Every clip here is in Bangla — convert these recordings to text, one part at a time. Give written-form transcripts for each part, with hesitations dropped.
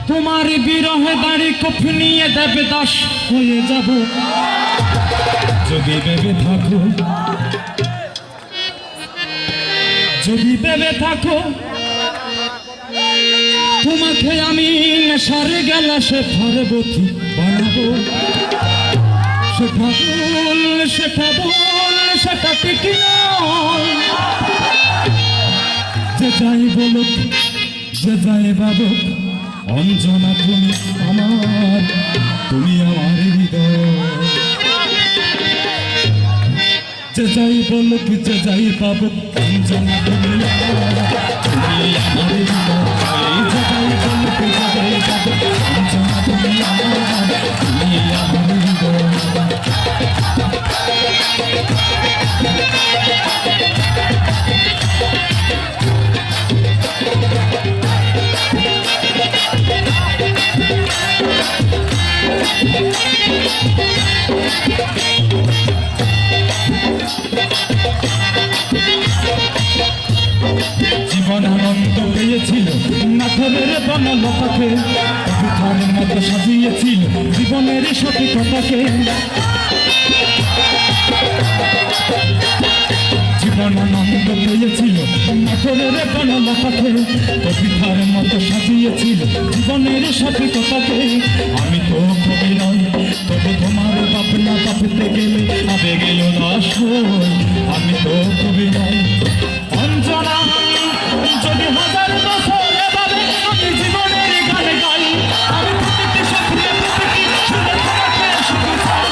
তোমার বিরহে দাড়ি কফি নিয়ে দেবে দাস হয়ে যাব যদি ভেবে থাকো, যদি ভেবে থাকো তোমাকে আমি নেশার গেলাসে পার্বতী বানাবো। সেটা বল, সেটা বল, সেটা ঠিক নয়। যে যাই বলুক, যে যাই ভাবুক, অঞ্জনা তুমি আমার, তুমি আমার হৃদয়। যে যাই বলুক, যে যাই ভাবুক, অঞ্জনা তুমি আমার, তুমি আমার হৃদয়। যে যাই বলুক, যে যাই ভাবুক, অঞ্জনা তুমি আমার, তুমি আমার হৃদয়। জীবন আনন্দ পেয়েছিল নাথরের বনলতাকে, কবিতার মতো সাজিয়েছিল জীবনের সঠিকতাকে। জীবন আনন্দ পেয়েছিল নাথরের বনলতাকে, কবিতার মতো সাজিয়েছিল জীবনের সঠিকতাকে। আমি তো কবি নই, তবু তোমার ভাবনা ভাবতে গেলে আবেগে উদাস হই। আমি তো কবি নই অঞ্জনা, যদি হাজার বছর এভাবে আমি জীবনের গান গাই, আমি প্রতিটি স্বপ্নে প্রতিটি সুরে তোমাকে শুধু চাই।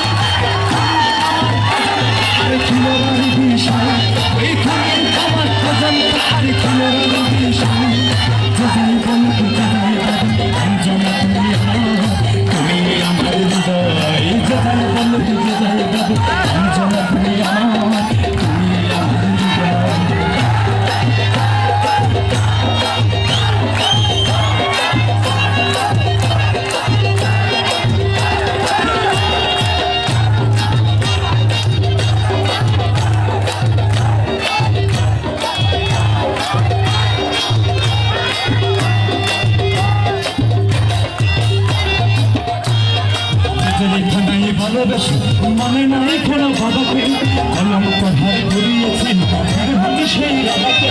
আর কিলোরার বিষয় এইখানে আমার অজান্তা, আর কিলোরার বিষয়। যে যাই বলুক, যে যাই ভাবুক, অঞ্জনা তুমি আমার, তুমি আমার হৃদয়। যে যাই বলুক, যে যাই ভাবুক, অঞ্জনা তুমি আমার, তুমি আমার হৃদয়। ভালোবেসে মানে নাই কোনো বাবাকে, কলম পাহাড় ঘুরিয়েছি সেই রাবাকে।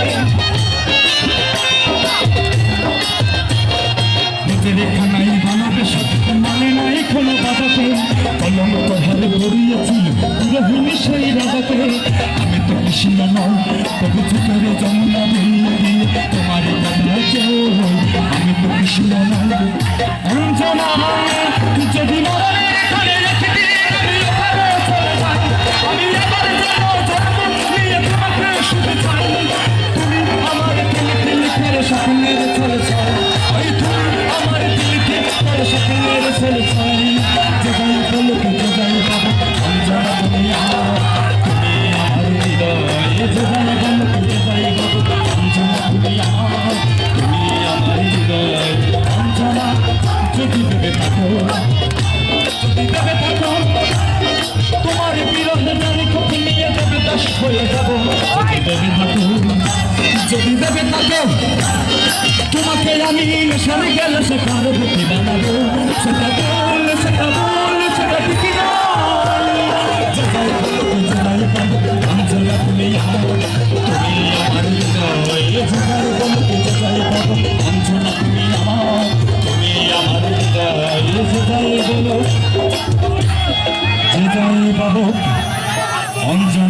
নিজের খানাই ভালোবেসে মানে নাই কোনো বাবাকে, কলম পাহাড় ঘুরিয়েছি রহিনী সেই রাবাকে। আমি তো কৃষ্ণ নয়, তবু চোখের যমুনা দিয়ে তোমার কথা কেউ। আমি তো কৃষ্ণ নয় অঞ্জনা, যদি মরণের ঘরে রেখে দিয়ে আমি ওখানে চলে যাই, আমি এবার জন্ম নিয়ে তোমাকে শুধু চাই। তুমি আমার দিলকে লিখে স্বপ্নের চলে চাই, ওই তুমি আমার দিলকে স্বপ্নের চলে চাই। যে যাই বলুক, যে যাই ভাবুক, অঞ্জনা তুমি আমার, তুমি আমার হৃদয়। যে যাই বলুক, যে যাই ভাবুক, অঞ্জনা তুমি আমার, তুমি আমার হৃদয়। অঞ্জনা যদি ভেবে থাকো, যদি ভেবে থাকো তোমার বিরহে নারী কপি নিয়ে দেবে দাস হয়ে যাব। যদি ভেবে থাকো, যদি ভেবে থাকো তোমাকে আমি নেশার গেলে সে পার্বতী বানাবো। সেটা বল, সেটা বল, সেটা ঠিক নয়। যে যাই বলুক, যে যাই ভাবুক, অঞ্জনা তুমি আমার, তুমি আমার হৃদয়। যে যাই বলুক, যে যাই ভাবুক, অঞ্জনা তুমি আমার, তুমি আমার হৃদয়। যে যাই বলুক, যে যাই ভাবুক, অঞ্জনা